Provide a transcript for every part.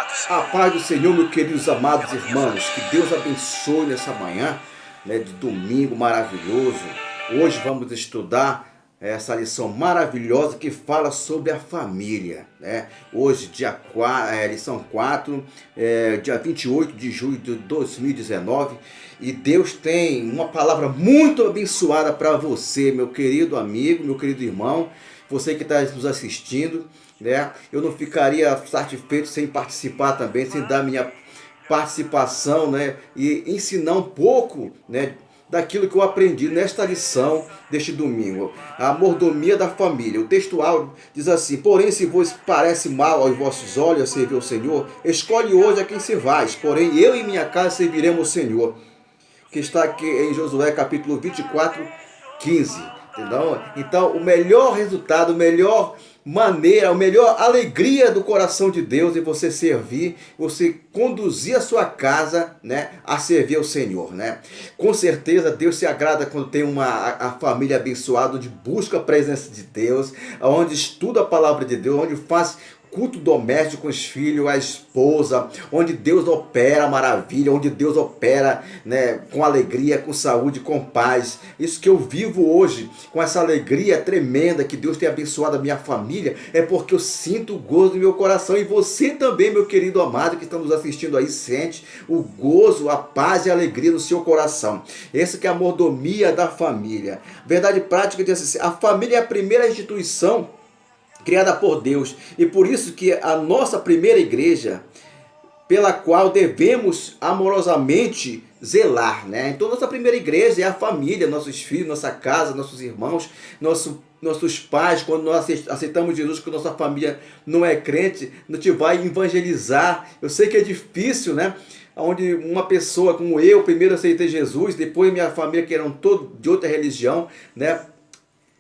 amados. A paz do Senhor, meus queridos amados irmãos, que Deus abençoe nessa manhã, de domingo maravilhoso. Hoje vamos estudar essa lição maravilhosa que fala sobre a família, né? Hoje, lição 4, dia 28 de julho de 2019, e Deus tem uma palavra muito abençoada para você, meu querido amigo, meu querido irmão, você que está nos assistindo, né? Eu não ficaria satisfeito sem participar também, sem dar minha participação, né? E ensinar um pouco, né, daquilo que eu aprendi nesta lição deste domingo. A mordomia da família. O textual diz assim: porém, se vos parece mal aos vossos olhos servir o Senhor, escolhe hoje a quem servais. Porém, eu e minha casa serviremos o Senhor. Que está aqui em Josué capítulo 24, 15. Entendeu? Então, o melhor resultado, a melhor maneira, a melhor alegria do coração de Deus é você servir, você conduzir a sua casa, né, a servir ao Senhor, né? Com certeza Deus se agrada quando tem a família abençoada, onde busca a presença de Deus, onde estuda a palavra de Deus, onde faz culto doméstico com os filhos, a esposa, onde Deus opera maravilha, onde Deus opera, né, com alegria, com saúde, com paz. Isso que eu vivo hoje, com essa alegria tremenda que Deus tem abençoado a minha família, é porque eu sinto o gozo no meu coração. E você também, meu querido amado, que está nos assistindo aí, sente o gozo, a paz e a alegria no seu coração. Essa que é a mordomia da família. Verdade prática diz assim: a família é a primeira instituição criada por Deus, e por isso que a nossa primeira igreja, pela qual devemos amorosamente zelar, né? Então nossa primeira igreja é a família, nossos filhos, nossa casa, nossos irmãos, nossos pais. Quando nós aceitamos Jesus, que nossa família não é crente, a gente vai evangelizar. Eu sei que é difícil, né? Onde uma pessoa como eu, primeiro aceitei Jesus, depois minha família, que eram todos de outra religião, né,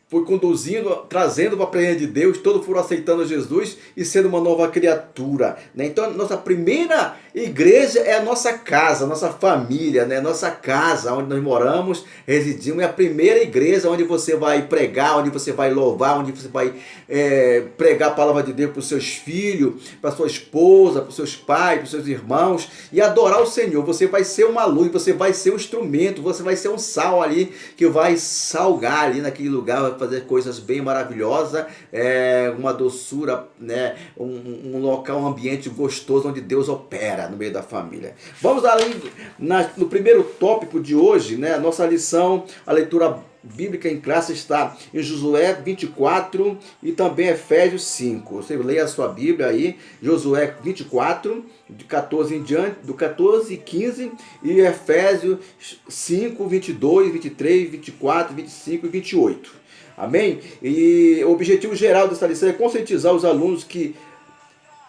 foi conduzindo, trazendo para a presença de Deus, todos foram aceitando Jesus e sendo uma nova criatura, né? Então, nossa primeira igreja é a nossa casa, a nossa família, né? Nossa casa, onde nós moramos, residimos, é a primeira igreja onde você vai pregar, onde você vai louvar, onde você vai pregar a palavra de Deus para os seus filhos, para sua esposa, para os seus pais, para os seus irmãos, e adorar o Senhor. Você vai ser uma luz, você vai ser um instrumento, você vai ser um sal ali, que vai salgar ali naquele lugar, fazer coisas bem maravilhosas, uma doçura, né, um local, um ambiente gostoso onde Deus opera no meio da família. Vamos ali no primeiro tópico de hoje, né, nossa lição, a leitura bíblica em classe está em Josué 24 e também Efésios 5. Você leia a sua Bíblia aí, Josué 24, de 14 em diante, do 14 e 15, e Efésios 5, 22, 23, 24, 25 e 28. Amém? E o objetivo geral dessa lição é conscientizar os alunos que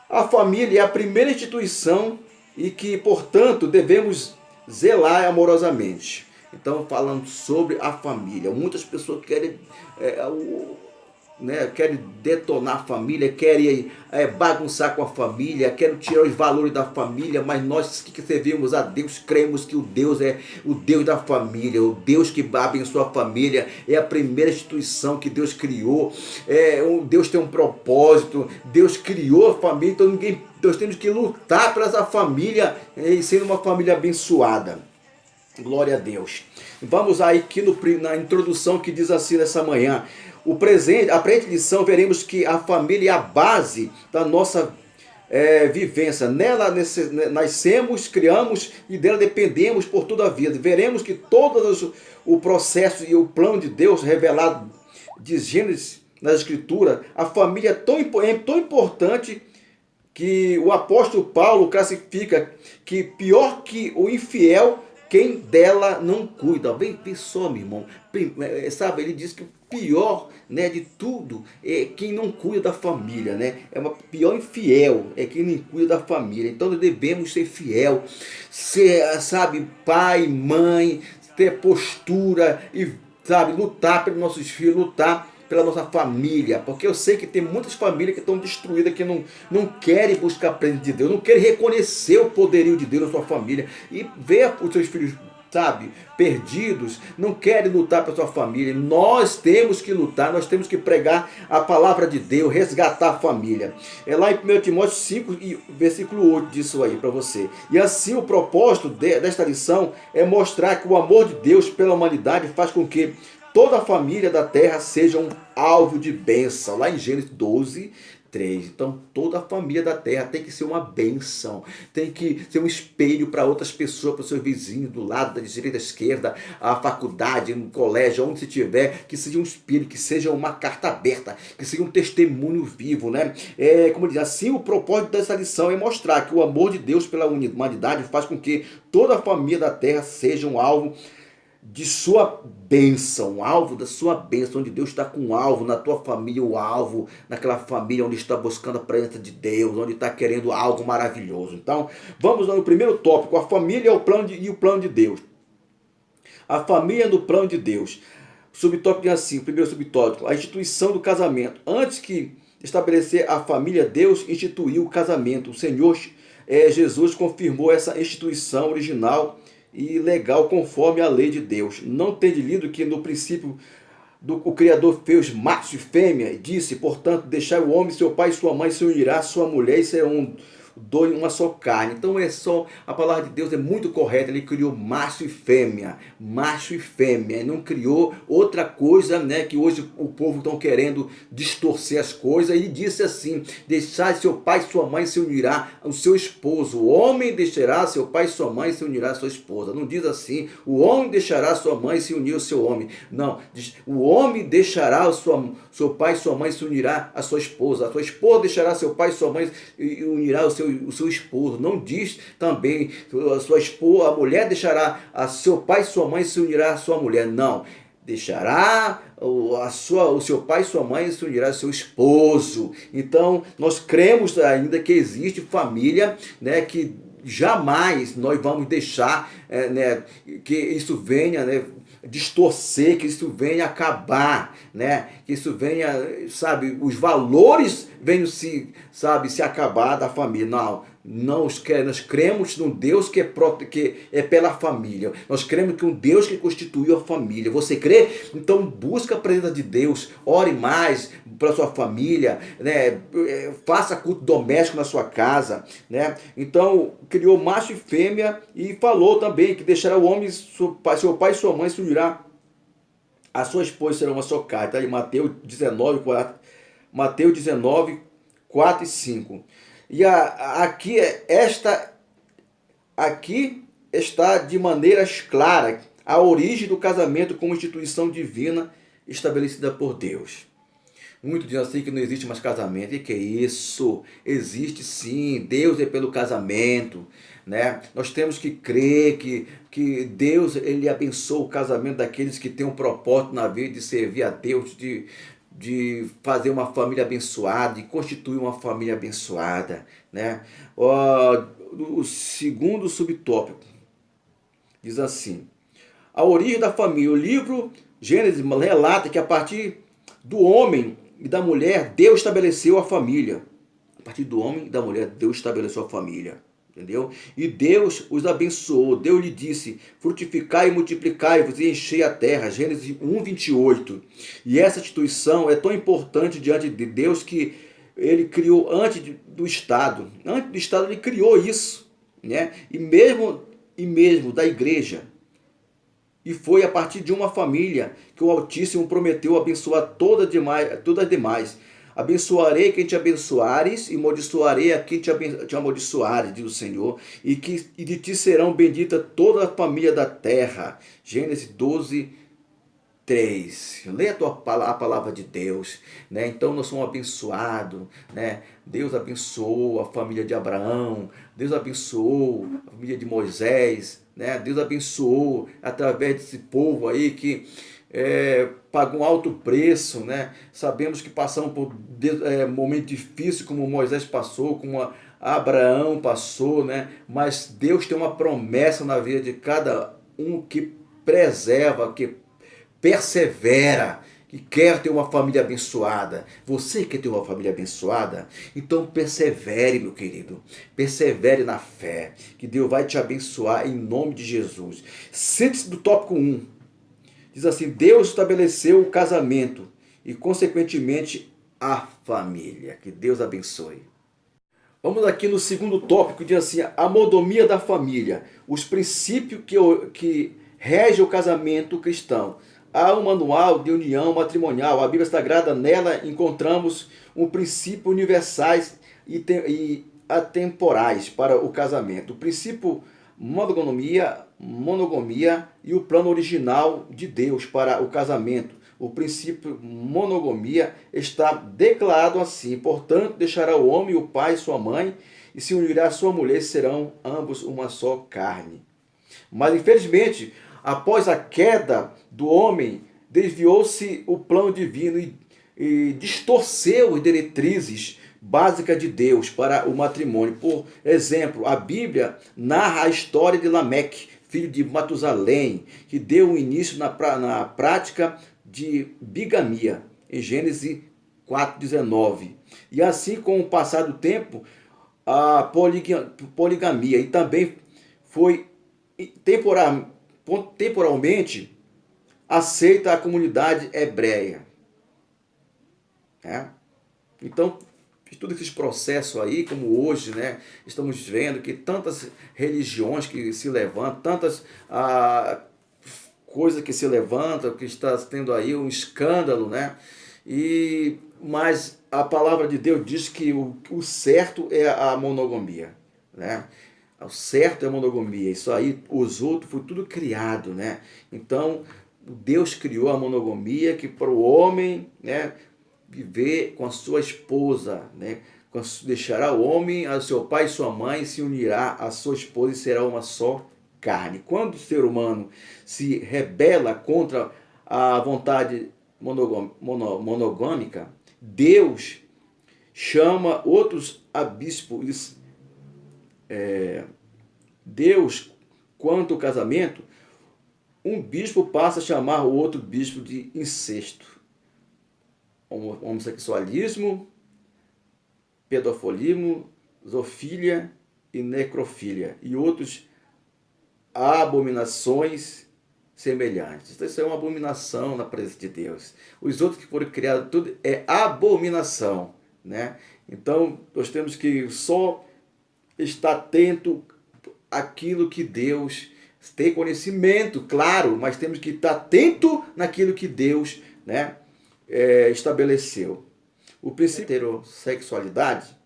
a família é a primeira instituição e que, portanto, devemos zelar amorosamente. Então, falando sobre a família, muitas pessoas querem, querem detonar a família, querem bagunçar com a família, querem tirar os valores da família, mas nós que servimos a Deus, cremos que o Deus é o Deus da família, o Deus que abençoa a família, é a primeira instituição que Deus criou. Deus tem um propósito, Deus criou a família, então nós temos que lutar por essa família, sendo uma família abençoada. Glória a Deus. Vamos aí aqui na introdução que diz assim nessa manhã: a presente lição veremos que a família é a base da nossa vivência. Nela nascemos, criamos e dela dependemos por toda a vida. Veremos que todo o processo e o plano de Deus revelado de Gênesis nas Escrituras, a família é tão importante que o apóstolo Paulo classifica que pior que o infiel, quem dela não cuida. Bem, só, meu irmão, sabe, ele diz que o pior, né, de tudo é quem não cuida da família, né? Pior infiel é quem não cuida da família. Então nós devemos ser fiel, ser, sabe, pai, mãe, ter postura e, sabe, lutar pelos nossos filhos, lutar pela nossa família, porque eu sei que tem muitas famílias que estão destruídas, que não querem buscar a presença de Deus, não querem reconhecer o poderio de Deus na sua família e ver os seus filhos sabe, perdidos, não querem lutar para sua família. Nós temos que lutar, nós temos que pregar a palavra de Deus, resgatar a família. É lá em 1 Timóteo 5, versículo 8, disso aí para você. E assim o propósito desta lição é mostrar que o amor de Deus pela humanidade faz com que toda a família da terra seja um alvo de bênção. Lá em Gênesis 12, 3. Então, toda a família da terra tem que ser uma bênção, tem que ser um espelho para outras pessoas, para os seus vizinhos, do lado, da direita, da esquerda, a faculdade, no colégio, onde se estiver, que seja um espelho, que seja uma carta aberta, que seja um testemunho vivo, né? Como diz, assim, o propósito dessa lição é mostrar que o amor de Deus pela humanidade faz com que toda a família da terra seja um alvo de sua bênção, um alvo da sua bênção, onde Deus está com um alvo na tua família, o alvo naquela família onde está buscando a presença de Deus, onde está querendo algo maravilhoso. Então, vamos no primeiro tópico, a família e o plano de Deus. A família no plano de Deus. Subtópico diz assim, o primeiro subtópico, a instituição do casamento. Antes que estabelecer a família, Deus instituiu o casamento. O Senhor Jesus confirmou essa instituição original e legal conforme a lei de Deus. Não tem lido que no princípio o Criador fez macho e fêmea e disse, portanto, deixar o homem, seu pai e sua mãe se unirá à sua mulher e serão uma só carne. Então a palavra de Deus é muito correta. Ele criou macho e fêmea, e não criou outra coisa, né, que hoje o povo estão querendo distorcer as coisas. Ele disse assim, deixar seu pai e sua mãe se unirá ao seu esposo. O homem deixará seu pai e sua mãe e se unirá à sua esposa. Não diz assim, o homem deixará sua mãe e se unir ao seu homem. Não, diz, o homem deixará seu pai e sua mãe e se unirá à sua esposa. A sua esposa deixará seu pai e sua mãe e unirá ao seu esposo. Não diz também a sua esposa, a mulher deixará a seu pai e sua mãe e se unirá à sua mulher. Não, deixará o seu pai e sua mãe e se unirá ao seu esposo. Então nós cremos ainda que existe família, né, que jamais nós vamos deixar né, que isso venha, né, distorcer, que isso venha acabar, né? Que isso venha, sabe, os valores venham se acabar da família. Nós cremos num Deus que é pela família. Nós cremos que um Deus que constituiu a família. Você crê? Então busca a presença de Deus, ore mais para sua família, né? Faça culto doméstico na sua casa, né? Então criou macho e fêmea e falou também que deixará o homem, seu pai e sua mãe se unirá a sua esposa, será uma só carne. Está em Mateus 19, 4 e 5. E aqui está de maneira clara a origem do casamento como instituição divina estabelecida por Deus. Muitos dizem assim que não existe mais casamento. E que é isso? Existe sim. Deus é pelo casamento, né? Nós temos que crer que Deus ele abençoa o casamento daqueles que têm um propósito na vida de servir a Deus, de fazer uma família abençoada, de constituir uma família abençoada, né? O segundo subtópico diz assim, a origem da família. O livro Gênesis relata que a partir do homem e da mulher, Deus estabeleceu a família. A partir do homem e da mulher, Deus estabeleceu a família. Entendeu? E Deus os abençoou. Deus lhe disse, frutificai e multiplicai-vos e enchei a terra. Gênesis 1, 28. E essa instituição é tão importante diante de Deus que ele criou antes do Estado. Antes do Estado ele criou isso, né? E mesmo da igreja. E foi a partir de uma família que o Altíssimo prometeu abençoar todas as demais. Abençoarei quem te abençoares e amaldiçoarei a quem te amaldiçoares, diz o Senhor, e de ti serão benditas toda a família da terra. Gênesis 12, 3. Lê a palavra de Deus, né? Então nós somos abençoados, né? Deus abençoou a família de Abraão, Deus abençoou a família de Moisés, né? Deus abençoou através desse povo aí que pagou um alto preço, né? Sabemos que passamos por momentos difíceis, como Moisés passou, como Abraão passou, né? Mas Deus tem uma promessa na vida de cada um que preserva, que persevera, que quer ter uma família abençoada. Você quer ter uma família abençoada? Então persevere, meu querido. Persevere na fé, que Deus vai te abençoar em nome de Jesus. Sente-se do tópico 1. Diz assim: Deus estabeleceu o casamento e, consequentemente, a família. Que Deus abençoe. Vamos aqui no segundo tópico, diz assim: a mordomia da família. Os princípios que regem o casamento cristão. Há um manual de união matrimonial. A Bíblia Sagrada, nela encontramos um princípio universais e atemporais para o casamento. O princípio monogamia e o plano original de Deus para o casamento. O princípio monogamia está declarado assim: portanto, deixará o homem o pai e sua mãe, e se unirá a sua mulher, serão ambos uma só carne. Mas, infelizmente, após a queda do homem, desviou-se o plano divino e distorceu as diretrizes básicas de Deus para o matrimônio. Por exemplo, a Bíblia narra a história de Lameque, filho de Matusalém, que deu início na prática de bigamia, em Gênesis 4:19. E assim, com o passar do tempo, a poligamia e também foi temporalmente aceita a comunidade hebreia. Então, todo esse processo aí, como hoje, né, estamos vendo que tantas religiões que se levantam, tantas coisas que se levantam, que está tendo aí um escândalo, né? Mas a palavra de Deus diz que o certo é a monogamia, né? O certo é a monogamia. Isso aí, os outros, foi tudo criado, né? Então, Deus criou a monogamia que para o homem, né, viver com a sua esposa, né? Deixará o homem a seu pai e sua mãe, se unirá a sua esposa e será uma só carne. Quando o ser humano se rebela contra a vontade monogâmica, Deus chama outros a bispos. Deus, quanto ao casamento, um bispo passa a chamar o outro bispo de incesto, homossexualismo, pedofilismo, zoofilia e necrofilia e outros abominações semelhantes. Isso é uma abominação na presença de Deus. Os outros que foram criados, tudo é abominação, né? Então, nós temos que só estar atento àquilo que Deus tem conhecimento, claro, mas temos que estar atento naquilo que Deus, né, estabeleceu. O princípio da heterossexualidade,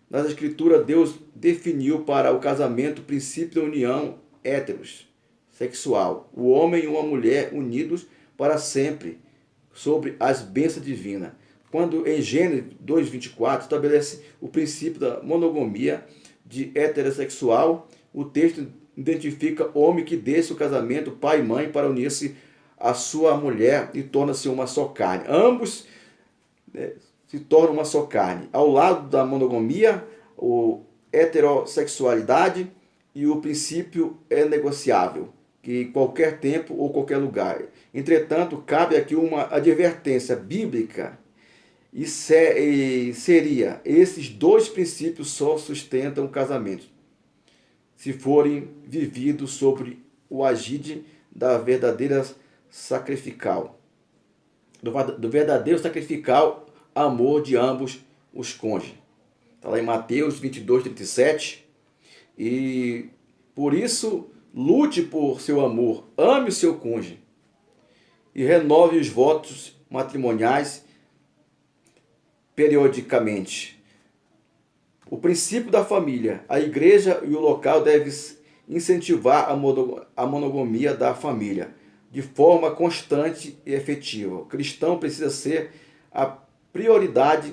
nas Escrituras, Deus definiu para o casamento o princípio da união heterossexual. O homem e uma mulher unidos para sempre, sobre as bênçãos divinas. Quando em Gênesis 2:24 estabelece o princípio da monogamia de heterossexual, o texto identifica o homem que deixa o casamento, pai e mãe, para unir-se à sua mulher e torna-se uma só carne. Ambos se tornam uma só carne. Ao lado da monogamia, a heterossexualidade e o princípio é negociável, que em qualquer tempo ou qualquer lugar. Entretanto, cabe aqui uma advertência bíblica e seria: esses dois princípios só sustentam o casamento se forem vividos sobre o agide da verdadeira sacrificial, do verdadeiro sacrificial amor de ambos os cônjuges. Está lá em Mateus 22:37. E por isso, lute por seu amor, ame o seu cônjuge e renove os votos matrimoniais periodicamente. O princípio da família. A igreja e o local devem incentivar a monogamia da família de forma constante e efetiva. O cristão precisa ser a prioridade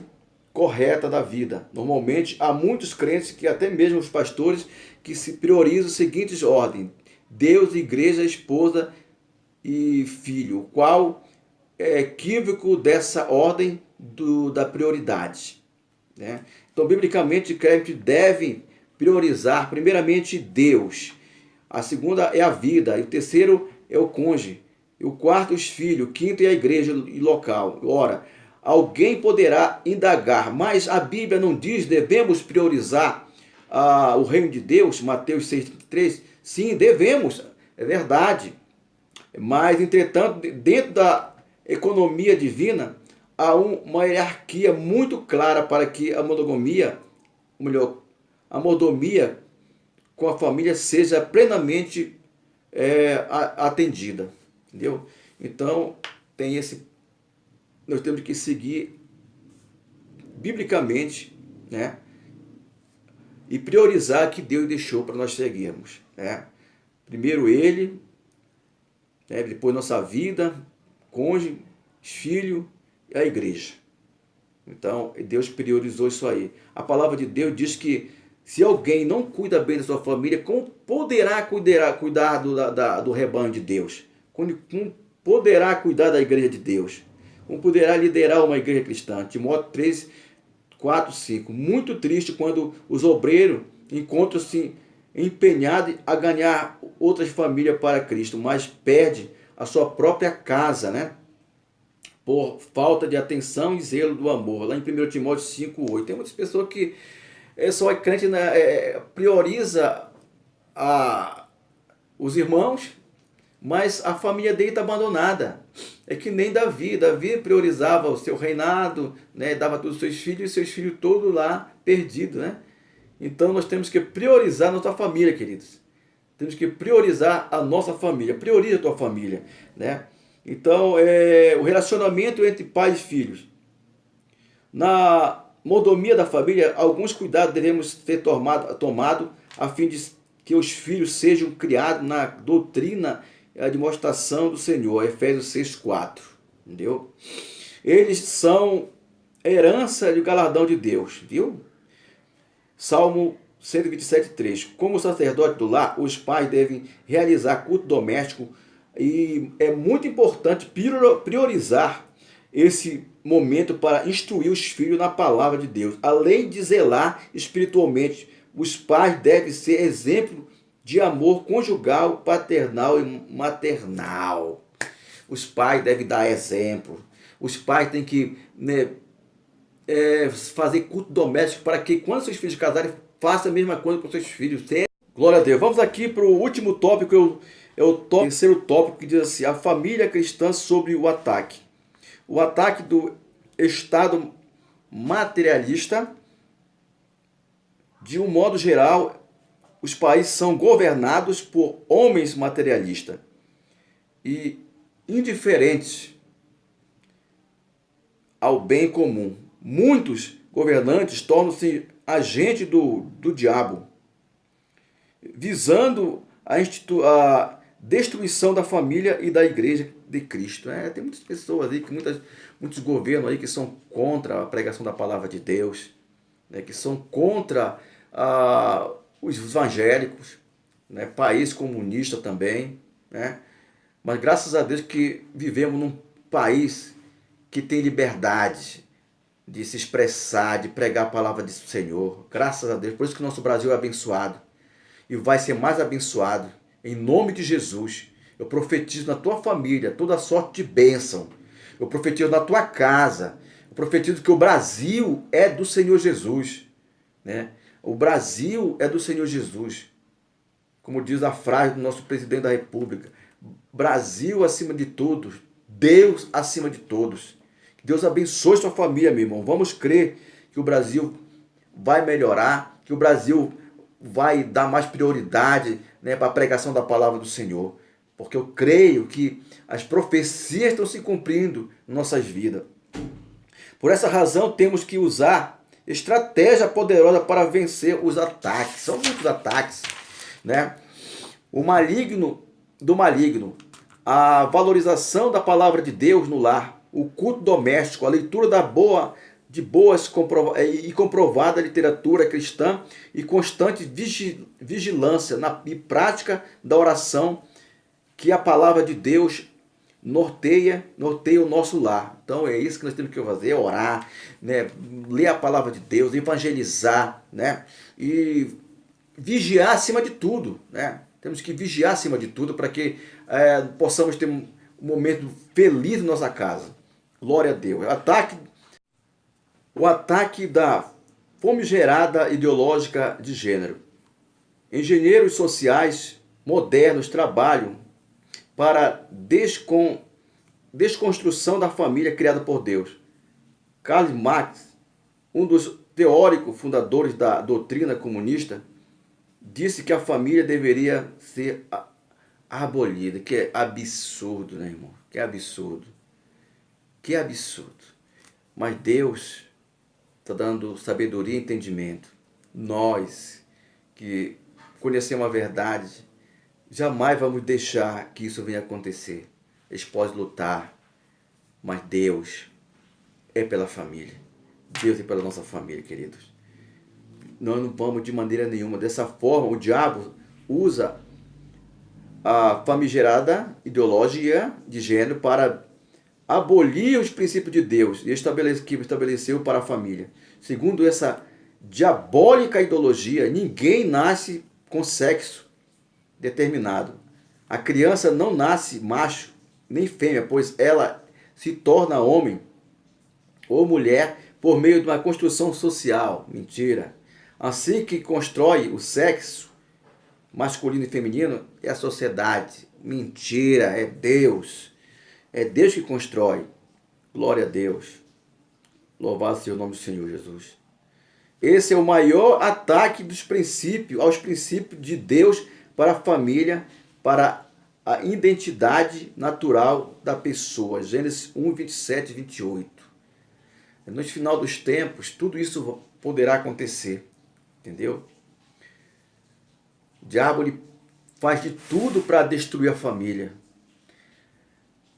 correta da vida. Normalmente, há muitos crentes, que até mesmo os pastores, que se priorizam as seguintes ordens: Deus, igreja, esposa e filho, o qual é equívoco dessa ordem da prioridade, né? Então, biblicamente, crentes devem priorizar primeiramente Deus, a segunda é a vida e o terceiro é o cônjuge, E o quarto, os filhos. O quinto é a igreja e local. Ora, alguém poderá indagar, mas a Bíblia não diz devemos priorizar o reino de Deus, Mateus 6,33? Sim, devemos, é verdade. Mas, entretanto, dentro da economia divina, há uma hierarquia muito clara para que a monogamia, ou melhor, a mordomia com a família seja plenamente atendida. Entendeu? Então, nós temos que seguir biblicamente, né? E priorizar o que Deus deixou para nós seguirmos, né? Primeiro Ele, né? Depois nossa vida, cônjuge, filho e a igreja. Então, Deus priorizou isso aí. A palavra de Deus diz que se alguém não cuida bem da sua família, como poderá cuidar do rebanho de Deus? Como poderá cuidar da igreja de Deus? Como poderá liderar uma igreja cristã? Timóteo 3, 4, 5. Muito triste quando os obreiros encontram-se empenhados a ganhar outras famílias para Cristo, mas perde a sua própria casa, né? Por falta de atenção e zelo do amor. Lá em 1 Timóteo 5, 8. Tem muitas pessoas que só é crente, né, prioriza os irmãos, mas a família dele está abandonada. É que nem Davi. Davi priorizava o seu reinado, né, dava todos os seus filhos, e seus filhos todos lá perdidos, né? Então nós temos que priorizar a nossa família, queridos. Temos que priorizar a nossa família. Prioriza a tua família, né? Então, o relacionamento entre pais e filhos. Na mordomia da família, alguns cuidados devemos ter tomado a fim de que os filhos sejam criados na doutrina e a demonstração do Senhor. Efésios 6,4. Entendeu? Eles são herança do galardão de Deus, viu? Salmo 127,3. Como sacerdote do lar, os pais devem realizar culto doméstico e é muito importante priorizar esse momento para instruir os filhos na palavra de Deus. Além de zelar espiritualmente, os pais devem ser exemplo de amor conjugal, paternal e maternal. Os pais devem dar exemplo. Os pais têm que, né, fazer culto doméstico para que quando seus filhos casarem, façam a mesma coisa com seus filhos. Glória a Deus. Vamos aqui para o último tópico, é o terceiro tópico, que diz assim: a família cristã sobre o ataque. O ataque do Estado materialista. De um modo geral, os países são governados por homens materialistas e indiferentes ao bem comum. Muitos governantes tornam-se agentes do diabo, visando a destruição da família e da igreja de Cristo. Tem muitas pessoas aí, muitos governos aí que são contra a pregação da palavra de Deus, né, que são contra os evangélicos, né, país comunista também, né? Mas graças a Deus que vivemos num país que tem liberdade de se expressar, de pregar a palavra do Senhor. Graças a Deus. Por isso que o nosso Brasil é abençoado e vai ser mais abençoado. Em nome de Jesus, eu profetizo na tua família toda sorte de bênção. Eu profetizo na tua casa. Eu profetizo que o Brasil é do Senhor Jesus, né? O Brasil é do Senhor Jesus. Como diz a frase do nosso presidente da República: Brasil acima de todos, Deus acima de todos. Que Deus abençoe sua família, meu irmão. Vamos crer que o Brasil vai melhorar, que o Brasil vai dar mais prioridade, né, para a pregação da palavra do Senhor. Porque eu creio que as profecias estão se cumprindo em nossas vidas. Por essa razão, temos que usar estratégia poderosa para vencer os ataques. São muitos ataques, né? O maligno do maligno, a valorização da palavra de Deus no lar, o culto doméstico, a leitura de boas e comprovada literatura cristã e constante vigilância e prática da oração, que a palavra de Deus norteia o nosso lar. Então é isso que nós temos que fazer: orar, né? Ler a palavra de Deus, evangelizar, né? E vigiar acima de tudo, né? Temos que vigiar acima de tudo para que possamos ter um momento feliz na nossa casa. Glória a Deus. O ataque da famigerada ideológica de gênero. Engenheiros sociais modernos trabalham para desconstrução da família criada por Deus. Karl Marx, um dos teóricos fundadores da doutrina comunista, disse que a família deveria ser abolida. Que é absurdo, né, irmão? Que absurdo. Que absurdo. Mas Deus está dando sabedoria e entendimento. Nós que conhecemos a verdade, jamais vamos deixar que isso venha acontecer. Eles podem lutar, mas Deus é pela família. Deus é pela nossa família, queridos. Nós não vamos de maneira nenhuma. Dessa forma, o diabo usa a famigerada ideologia de gênero para abolir os princípios de Deus que estabeleceu para a família. Segundo essa diabólica ideologia, ninguém nasce com sexo determinado. A criança não nasce macho nem fêmea, pois ela se torna homem ou mulher por meio de uma construção social. Mentira. Assim que constrói o sexo masculino e feminino é a sociedade. Mentira, é Deus. É Deus que constrói. Glória a Deus. Louvado seja o nome do Senhor Jesus. Esse é o maior ataque aos princípios de Deus para a família, para a identidade natural da pessoa. Gênesis 1, 27 e 28. No final dos tempos, tudo isso poderá acontecer. Entendeu? O diabo ele faz de tudo para destruir a família.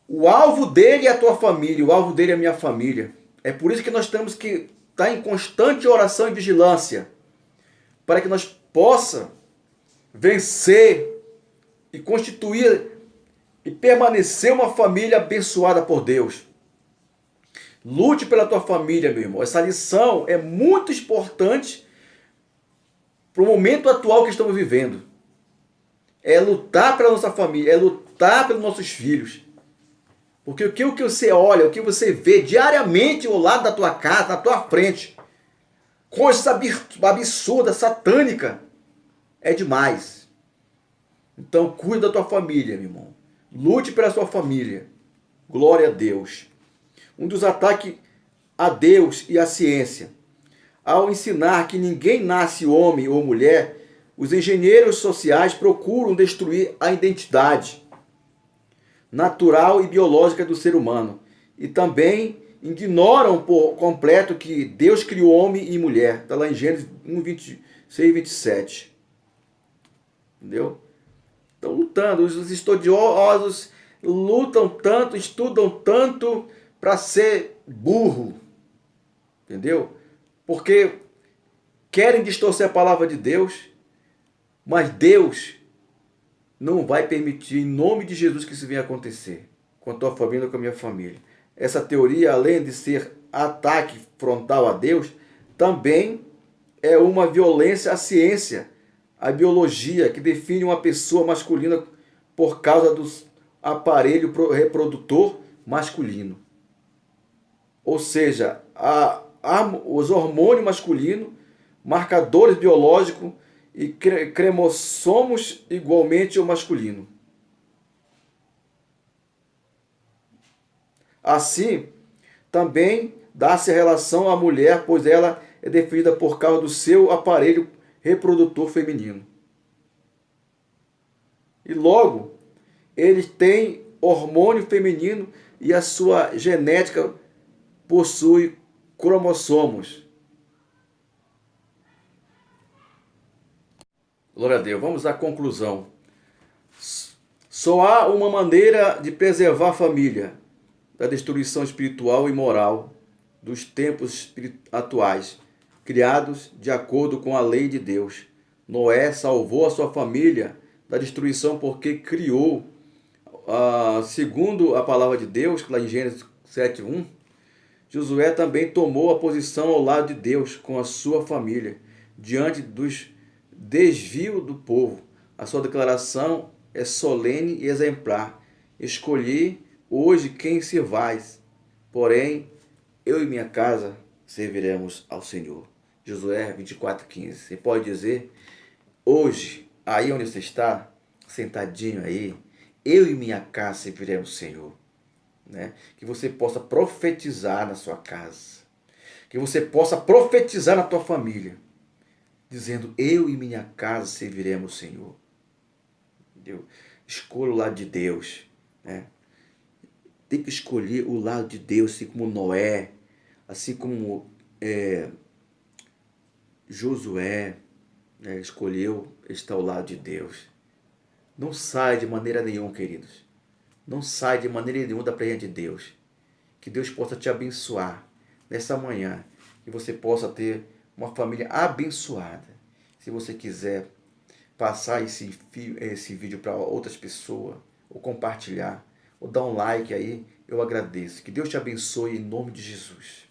O alvo dele é a tua família, o alvo dele é a minha família. É por isso que nós temos que estar em constante oração e vigilância, para que nós possamos vencer e constituir e permanecer uma família abençoada por Deus. Lute pela tua família, meu irmão. Essa lição é muito importante para o momento atual que estamos vivendo. É lutar pela nossa família, é lutar pelos nossos filhos. Porque o que você olha, o que você vê diariamente ao lado da tua casa, na tua frente, coisas absurdas, satânicas, é demais. Então, cuida da tua família, meu irmão. Lute pela sua família. Glória a Deus. Um dos ataques a Deus e à ciência. Ao ensinar que ninguém nasce homem ou mulher, os engenheiros sociais procuram destruir a identidade natural e biológica do ser humano. E também ignoram por completo que Deus criou homem e mulher. Está lá em Gênesis 1, 26 e 27. Entendeu? Estão lutando. Os estudiosos lutam tanto, estudam tanto para ser burro. Entendeu? Porque querem distorcer a palavra de Deus, mas Deus não vai permitir, em nome de Jesus, que isso venha acontecer com a tua família ou com a minha família. Essa teoria, além de ser ataque frontal a Deus, também é uma violência à ciência, à biologia, que define uma pessoa masculina por causa do aparelho reprodutor masculino. Ou seja, os hormônios masculinos, marcadores biológicos e cromossomos igualmente ao masculino. Assim, também dá-se relação à mulher, pois ela é definida por causa do seu aparelho reprodutor feminino. E logo, eles têm hormônio feminino e a sua genética possui cromossomos. Glória a Deus. Vamos à conclusão. Só há uma maneira de preservar a família da destruição espiritual e moral dos tempos atuais, criados de acordo com a lei de Deus. Noé salvou a sua família da destruição porque criou, segundo a palavra de Deus, lá em Gênesis 7:1, Josué também tomou a posição ao lado de Deus com a sua família, diante dos desvios do povo. A sua declaração é solene e exemplar. Escolhi Hoje quem se vai, porém eu e minha casa serviremos ao Senhor. Josué 24:15. Você pode dizer, hoje, aí onde você está, sentadinho aí, eu e minha casa serviremos ao Senhor. Né? Que você possa profetizar na sua casa. Que você possa profetizar na tua família. Dizendo, eu e minha casa serviremos ao Senhor. Entendeu? Escolha o lado de Deus. Né? Tem que escolher o lado de Deus, assim como Noé, assim como Josué, né, escolheu estar ao lado de Deus. Não sai de maneira nenhuma, queridos. Não sai de maneira nenhuma da presença de Deus. Que Deus possa te abençoar nessa manhã. Que você possa ter uma família abençoada. Se você quiser passar esse vídeo para outras pessoas, ou compartilhar, ou dar um like aí, eu agradeço. Que Deus te abençoe em nome de Jesus.